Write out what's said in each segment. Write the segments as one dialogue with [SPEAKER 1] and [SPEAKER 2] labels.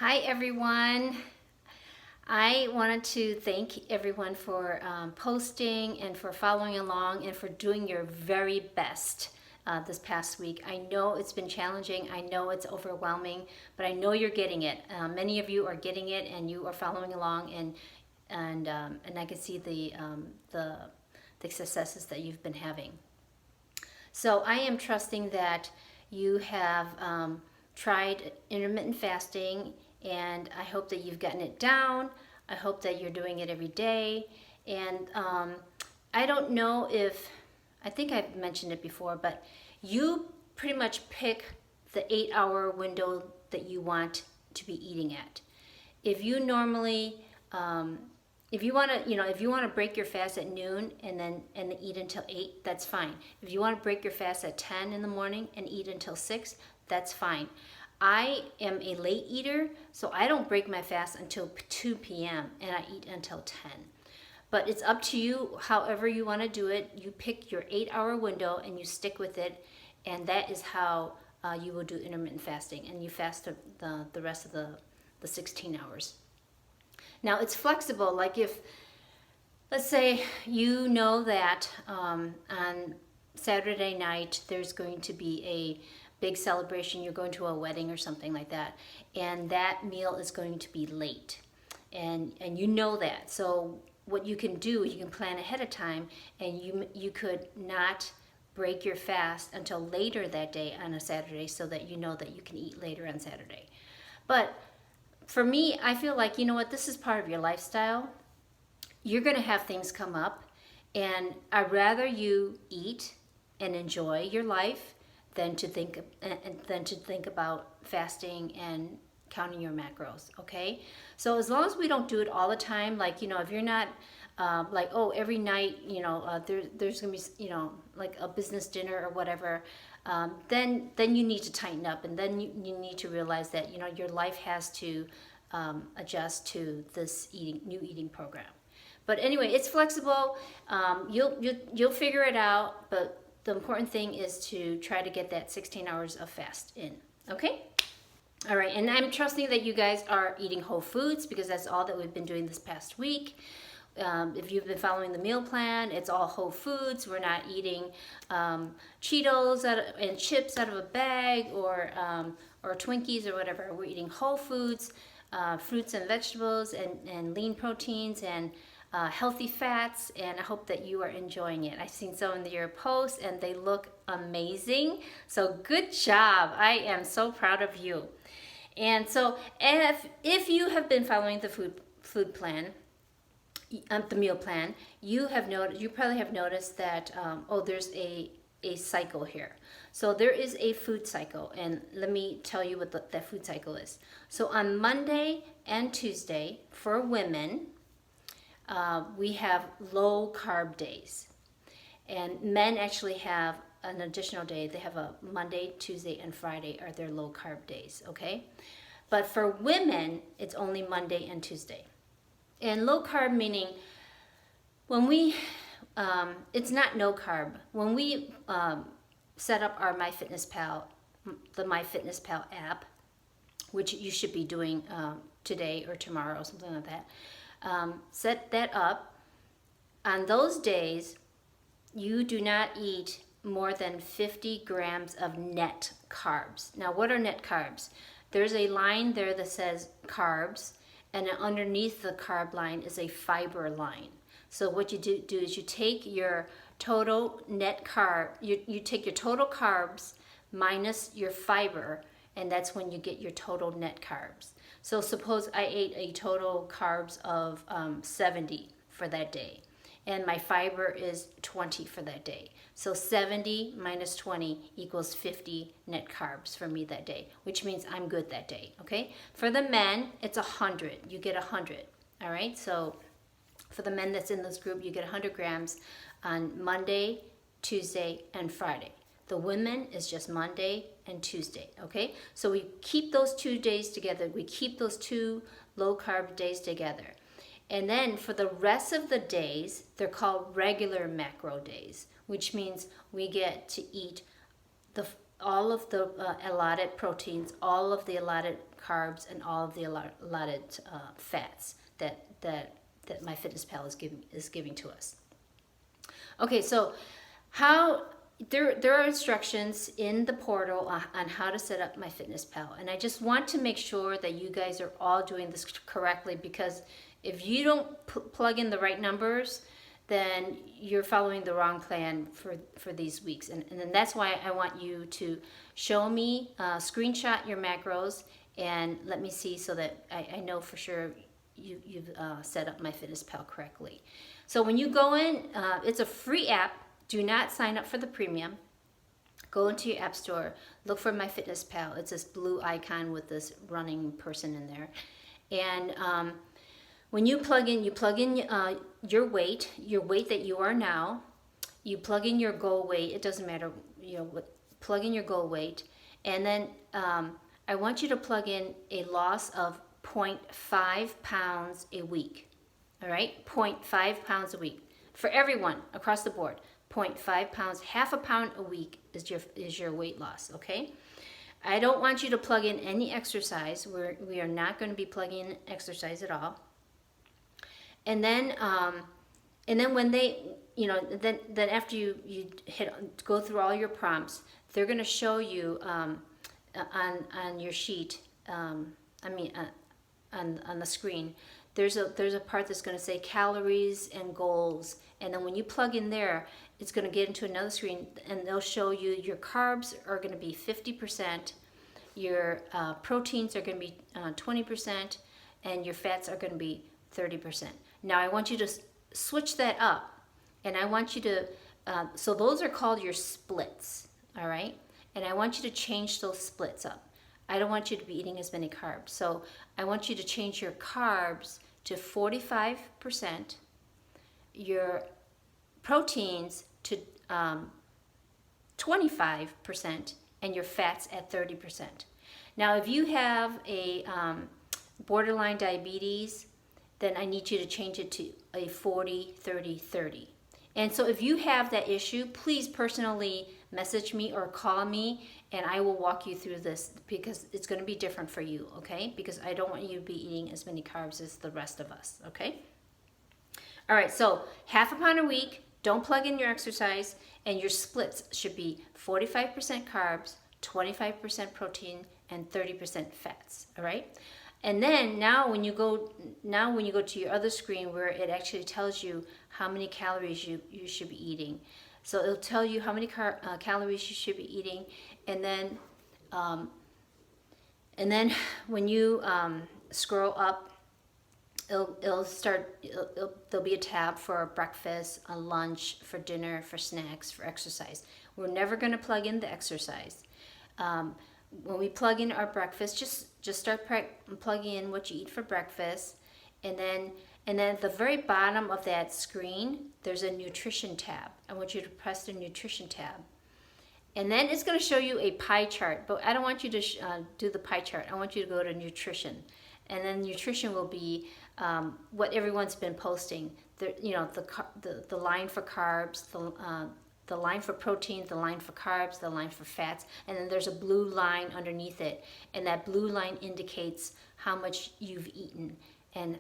[SPEAKER 1] Hi everyone. I wanted to thank everyone for posting and for following along and for doing your very best this past week. I know it's been challenging. I know it's overwhelming, but I know you're getting it. Many of you are getting it, and you are following along, and I can see the successes that you've been having. So I am trusting that you have tried intermittent fasting, and I hope that you've gotten it down. I hope that you're doing it every day. And I don't know if, I think I've mentioned it before, but you pretty much pick the 8 hour window that you want to be eating at. If you normally, if you want to, if you want to break your fast at noon and eat until 8, that's fine. If you want to break your fast at 10 in the morning and eat until 6, that's fine. I am a late eater, so I don't break my fast until 2 p.m. and I eat until 10. But it's up to you, however you want to do it. You pick your 8 hour window and you stick with it, and that is how you will do intermittent fasting, and you fast the rest of the 16 hours. Now it's flexible, like if, let's say you know that on Saturday night there's going to be a big celebration, you're going to a wedding or something like that, and that meal is going to be late, and you know that. So what you can do is you can plan ahead of time, and you could not break your fast until later that day on a Saturday, so that you know that you can eat later on Saturday. But for me, I feel like, you know what, this is part of your lifestyle. You're going to have things come up, and I'd rather you eat and enjoy your life than to think about fasting and counting your macros. Okay, so as long as we don't do it all the time, like, if you're not like, oh, every night, there's gonna be, like a business dinner or whatever, then you need to tighten up, and then you need to realize that your life has to adjust to this new eating program. But anyway, it's flexible. You'll figure it out. But the important thing is to try to get that 16 hours of fast in. Okay. All right, and I'm trusting that you guys are eating whole foods, because that's all that we've been doing this past week. If you've been following the meal plan, it's all whole foods. We're not eating Cheetos and chips out of a bag, or Twinkies or whatever. We're eating whole foods, fruits and vegetables, and lean proteins, and healthy fats, and I hope that you are enjoying it. I've seen some of your posts and they look amazing. So good job. I am so proud of you. And so if you have been following the food plan, the meal plan, you probably have noticed that there's a cycle here. So there is a food cycle, and let me tell you what that food cycle is. So on Monday and Tuesday for women, we have low carb days, and men actually have an additional day. They have a Monday, Tuesday, and Friday are their low carb days. Okay, but for women, it's only Monday and Tuesday. And low carb meaning when we, it's not no carb. When we set up our MyFitnessPal, the MyFitnessPal app, which you should be doing today or tomorrow, something like that. Set that up. On those days, you do not eat more than 50 grams of net carbs. Now, what are net carbs? There's a line there that says carbs, and underneath the carb line is a fiber line. So what you do is you take your total net carb, you take your total carbs minus your fiber, and that's when you get your total net carbs. So suppose I ate a total carbs of 70 for that day, and my fiber is 20 for that day. So 70 minus 20 equals 50 net carbs for me that day, which means I'm good that day. Okay. For the men, it's 100. You get 100. All right. So for the men that's in this group, you get 100 grams on Monday, Tuesday, and Friday. The women is just Monday and Tuesday. Okay. So we keep those 2 days together. We keep those 2 low carb days together. And then for the rest of the days, they're called regular macro days, which means we get to eat all of the allotted proteins, all of the allotted carbs and all of the allotted fats that MyFitnessPal is giving to us. Okay, so how there are instructions in the portal on how to set up MyFitnessPal, and I just want to make sure that you guys are all doing this correctly, because if you don't plug in the right numbers, then you're following the wrong plan for these weeks. And then that's why I want you to show me, screenshot your macros, and let me see so that I know for sure you've set up MyFitnessPal correctly. So when you go in, it's a free app. Do not sign up for the premium. Go into your app store, look for MyFitnessPal. It's this blue icon with this running person in there. And when you plug in your weight that you are now. You plug in your goal weight. It doesn't matter, plug in your goal weight. And then I want you to plug in a loss of 0.5 pounds a week. All right, 0.5 pounds a week for everyone across the board. 0.5 pounds, half a pound a week is your weight loss. Okay. I don't want you to plug in any exercise. We are not going to be plugging in exercise at all. And then when they, then after you go through all your prompts, they're going to show you on your sheet. On the screen, there's a part that's going to say calories and goals, and then when you plug in there, it's going to get into another screen, and they'll show you your carbs are going to be 50%, your proteins are going to be 20%, and your fats are going to be 30%. Now I want you to switch that up, and I want you to, so those are called your splits, all right? And I want you to change those splits up. I don't want you to be eating as many carbs. So I want you to change your carbs to 45%, your proteins to 25%, and your fats at 30%. Now, if you have a borderline diabetes, then I need you to change it to a 40, 30, 30. And so if you have that issue, please personally message me or call me, and I will walk you through this, because it's going to be different for you, okay? Because I don't want you to be eating as many carbs as the rest of us, okay? All right, so half a pound a week, don't plug in your exercise, and your splits should be 45% carbs, 25% protein, and 30% fats, all right? And then now when you go to your other screen where it actually tells you how many calories you should be eating. So it'll tell you how many calories you should be eating, and then when you scroll up, there'll be a tab for breakfast, a lunch, for dinner, for snacks, for exercise. We're never going to plug in the exercise. When we plug in our breakfast, just start plugging in what you eat for breakfast, and then at the very bottom of that screen, there's a nutrition tab. I want you to press the nutrition tab. And then it's going to show you a pie chart, but I don't want you to do the pie chart. I want you to go to nutrition. And then nutrition will be what everyone's been posting. The line for carbs, the line for protein, the line for carbs, the line for fats, and then there's a blue line underneath it. And that blue line indicates how much you've eaten and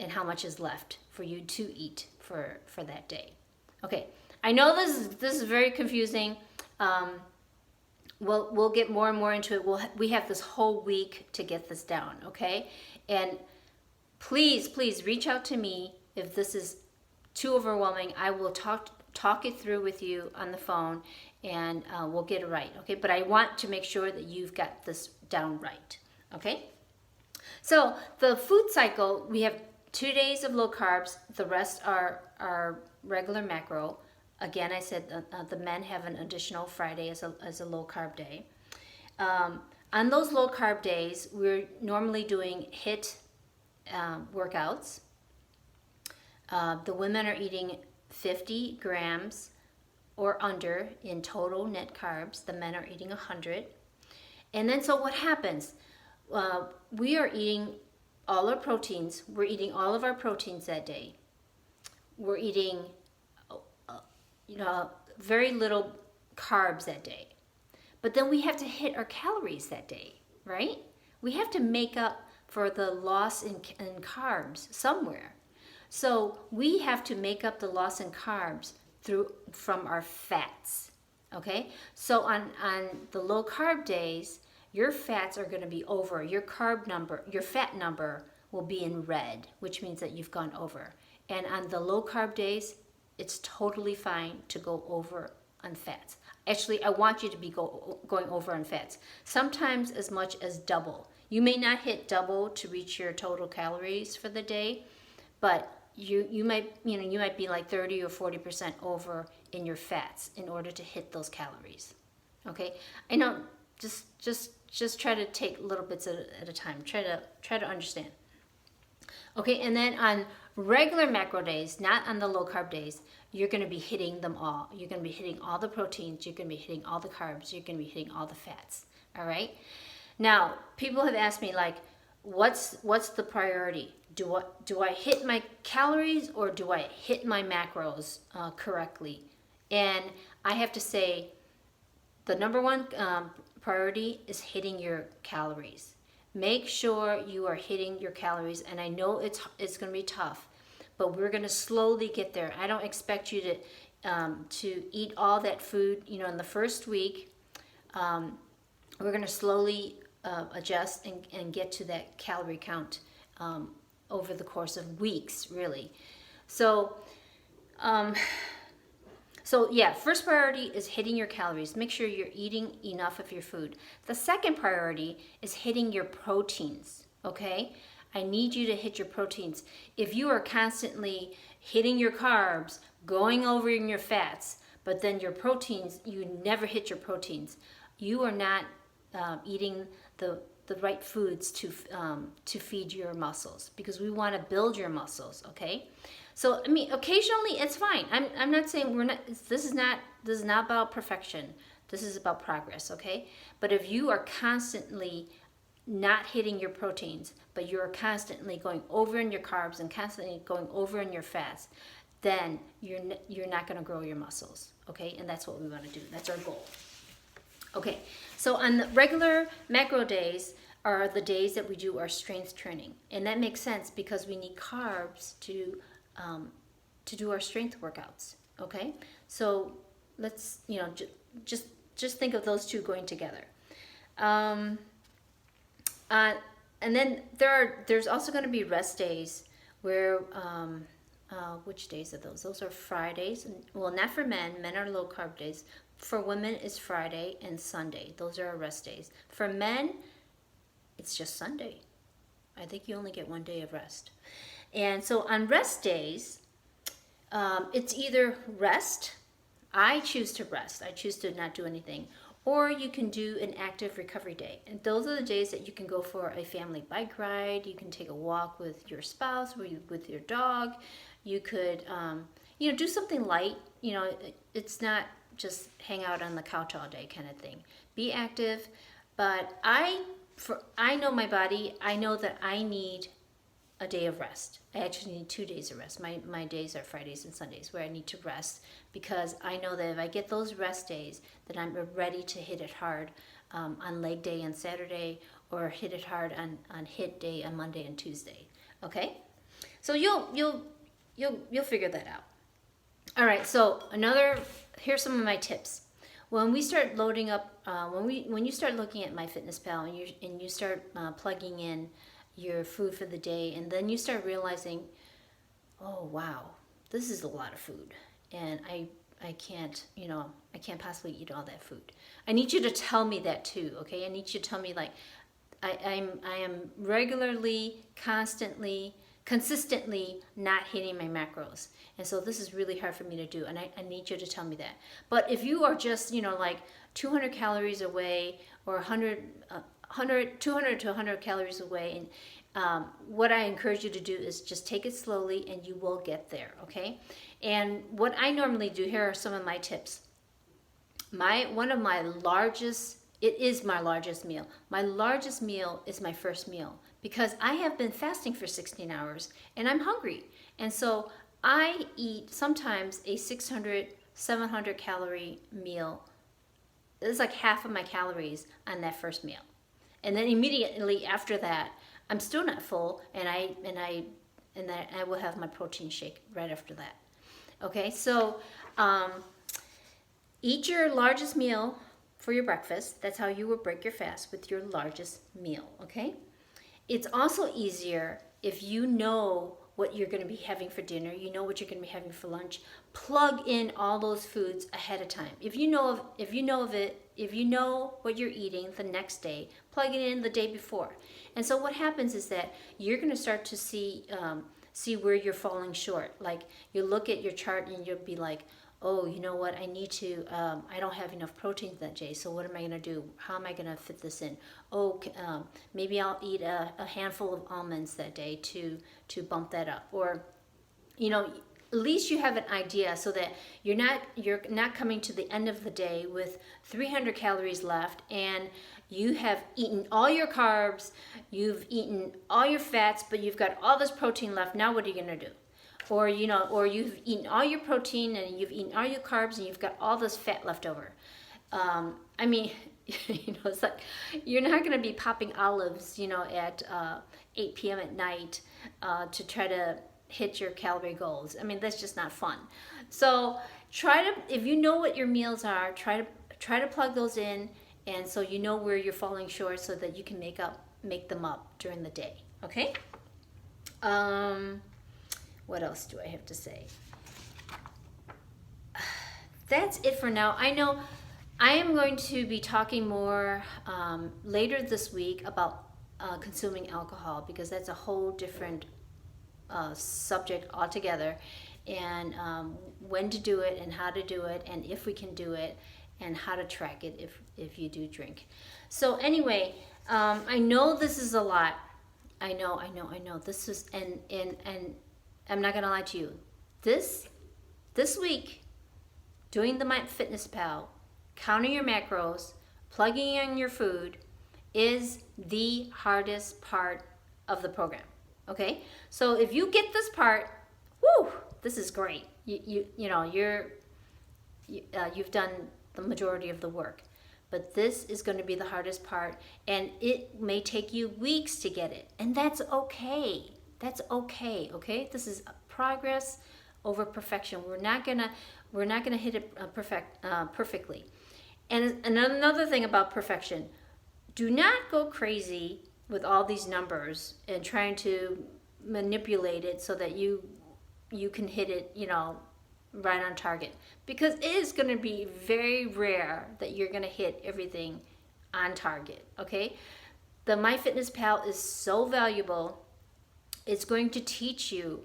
[SPEAKER 1] how much is left for you to eat for that day. Okay, I know this is very confusing. We'll get more and more into it. We have this whole week to get this down, okay? And please reach out to me if this is too overwhelming. I will talk it through with you on the phone, and we'll get it right, okay? But I want to make sure that you've got this down right, okay? So the food cycle, we have 2 days of low carbs. The rest are regular macro. Again, I said the men have an additional Friday as a low carb day. On those low carb days, we're normally doing HIIT workouts. The women are eating 50 grams or under in total net carbs. The men are eating 100. And then so what happens? We are eating all our proteins. We're eating all of our proteins that day. We're eating very little carbs that day. But then we have to hit our calories that day, right? We have to make up for the loss in carbs somewhere. So we have to make up the loss in carbs from our fats. Okay? So on the low carb days, your fats are going to be over. Your fat number will be in red, which means that you've gone over. And on the low carb days, it's totally fine to go over on fats. Actually, I want you to be going over on fats. Sometimes as much as double. You may not hit double to reach your total calories for the day, but you might be like 30 or 40% over in your fats in order to hit those calories. Okay? I know, just try to take little bits at a time. Try to understand. Okay, and then on regular macro days, not on the low carb days, you're going to be hitting them all. You're going to be hitting all the proteins. You're going to be hitting all the carbs. You're going to be hitting all the fats. All right. Now, people have asked me like, what's the priority? Do I hit my calories or do I hit my macros correctly? And I have to say, the number one priority is hitting your calories. Make sure you are hitting your calories, and I know it's going to be tough, but we're going to slowly get there. I don't expect you to eat all that food, in the first week. We're going to slowly adjust and get to that calorie count over the course of weeks, really. So yeah, first priority is hitting your calories. Make sure you're eating enough of your food. The second priority is hitting your proteins, okay? I need you to hit your proteins. If you are constantly hitting your carbs, going over in your fats, but then your proteins, you never hit your proteins, you are not eating the right foods to feed your muscles, because we want to build your muscles, okay? So, I mean, occasionally it's fine. I'm not saying this is not about perfection. This is about progress, okay? But if you are constantly not hitting your proteins, but you're constantly going over in your carbs and constantly going over in your fats, then you're not going to grow your muscles, okay? And that's what we want to do. That's our goal. Okay, so on the regular macro days are the days that we do our strength training. And that makes sense because we need carbs to do our strength workouts, okay? So let's, just think of those two going together. And then there's also going to be rest days where, which days are those? Those are Fridays. Well, not for men. Men are low carb days. For women, it's Friday and Sunday. Those are our rest days. For men, it's just Sunday. I think you only get one day of rest. And so on rest days, it's either rest. I choose to rest. I choose to not do anything. Or you can do an active recovery day. And those are the days that you can go for a family bike ride. You can take a walk with your spouse or with your dog. You could, do something light. It's not just hang out on the couch all day kind of thing. Be active. But I know my body. I know that I need a day of rest. I actually need 2 days of rest. My days are Fridays and Sundays where I need to rest, because I know that if I get those rest days, then I'm ready to hit it hard on leg day on Saturday, or hit it hard on hit day on Monday and Tuesday. Okay, so you'll figure that out. All right. So here's some of my tips. When we start loading up, when you start looking at MyFitnessPal and you start plugging in your food for the day, and then you start realizing, oh wow, this is a lot of food, and I can't possibly eat all that food. I need you to tell me that too, okay? I need you to tell me, like, I am regularly, consistently not hitting my macros, and so this is really hard for me to do, and I need you to tell me that. But if you are just like 200 calories away, or 200 to 100 calories away, and what I encourage you to do is just take it slowly, and you will get there, okay? And what I normally do, here are some of my tips. One of my largest, it is my largest meal. My largest meal is my first meal, because I have been fasting for 16 hours and I'm hungry. And so I eat sometimes a 600, 700 calorie meal. It's like half of my calories on that first meal. And then immediately after that, I'm still not full, and then I will have my protein shake right after that. Okay, so eat your largest meal for your breakfast. That's how you will break your fast, with your largest meal, okay? It's also easier if you know what you're going to be having for dinner, you know what you're going to be having for lunch. Plug in all those foods ahead of time. If you know what you're eating the next day, plug it in the day before. And so what happens is that you're going to start to see where you're falling short. Like, you look at your chart and you'll be like, oh, you know what, I don't have enough protein that day, so what am I going to do? How am I going to fit this in? Oh, maybe I'll eat a handful of almonds that day to bump that up. Or, at least you have an idea, so that you're not coming to the end of the day with 300 calories left, and you have eaten all your carbs, you've eaten all your fats, but you've got all this protein left. Now what are you going to do? Or you've eaten all your protein and you've eaten all your carbs and you've got all this fat left over. It's like you're not going to be popping olives, at 8 p.m. at night to try to hit your calorie goals. I mean, that's just not fun. So if you know what your meals are, try to plug those in, and so you know where you're falling short, so that you can make them up during the day. Okay. What else do I have to say? That's it for now. I know I am going to be talking more later this week about consuming alcohol, because that's a whole different subject altogether, and when to do it and how to do it, and if we can do it, and how to track it if you do drink. So anyway, I know this is a lot. I know. This is and I'm not gonna lie to you. This week, doing the MyFitnessPal, counting your macros, plugging in your food, is the hardest part of the program. Okay, so if you get this part, this is great. You've done the majority of the work. But this is going to be the hardest part, and it may take you weeks to get it, and that's okay. That's okay. Okay, this is progress over perfection. We're not gonna hit it perfectly. And another thing about perfection: do not go crazy with all these numbers and trying to manipulate it so that you can hit it, right on target, because it is going to be very rare that you're going to hit everything on target. Okay, the MyFitnessPal is so valuable. It's going to teach you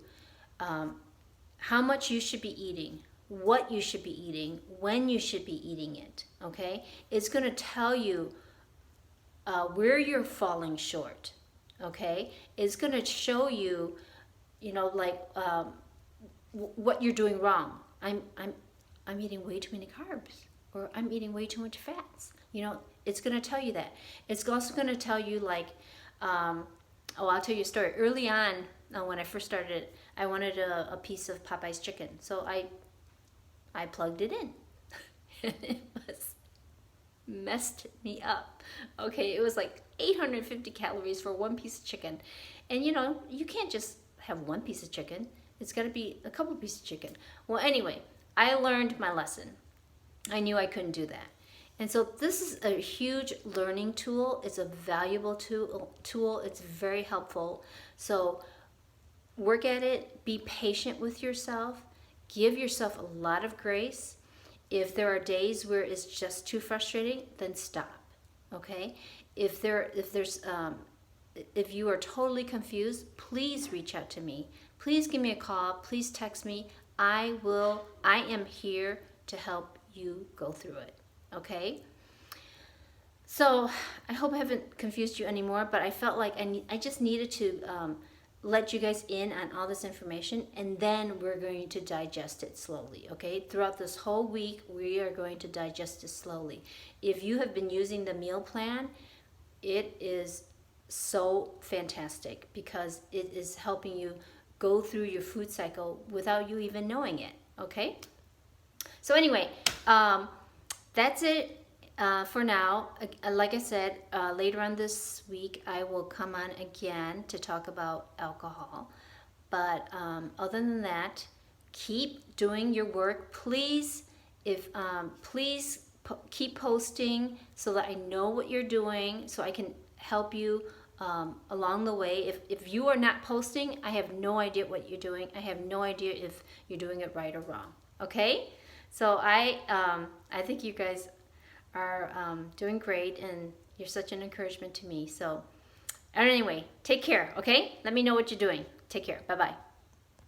[SPEAKER 1] how much you should be eating, what you should be eating, when you should be eating it. Okay, it's going to tell you where you're falling short. Okay, it's going to show you, what you're doing wrong. I'm eating way too many carbs, or I'm eating way too much fats. It's going to tell you that. It's also going to tell you, I'll tell you a story. Early on, when I first started, I wanted a piece of Popeye's chicken, so I plugged it in. And it messed me up. Okay, it was like 850 calories for one piece of chicken, and you can't just have one piece of chicken. It's got to be a couple pieces of chicken. Well, anyway, I learned my lesson. I knew I couldn't do that. And so this is a huge learning tool. It's a valuable tool. It's very helpful. So work at it. Be patient with yourself. Give yourself a lot of grace. If there are days where it's just too frustrating, then stop. Okay? If you are totally confused, please reach out to me. Please give me a call. Please text me. I am here to help you go through it. Okay? So I hope I haven't confused you anymore, but I felt like I just needed to let you guys in on all this information, and then we're going to digest it slowly. Okay? Throughout this whole week, we are going to digest it slowly. If you have been using the meal plan, it is so fantastic, because it is helping you go through your food cycle without you even knowing it. Okay? So anyway, that's it for now, like I said, later on this week, I will come on again to talk about alcohol. But other than that, keep doing your work. Please, if please keep posting so that I know what you're doing, so I can help you along the way. If you are not posting, I have no idea what you're doing. I have no idea if you're doing it right or wrong. Okay, so I think you guys are doing great, and you're such an encouragement to me. So anyway, take care. Okay, let me know what you're doing. Take care. Bye bye.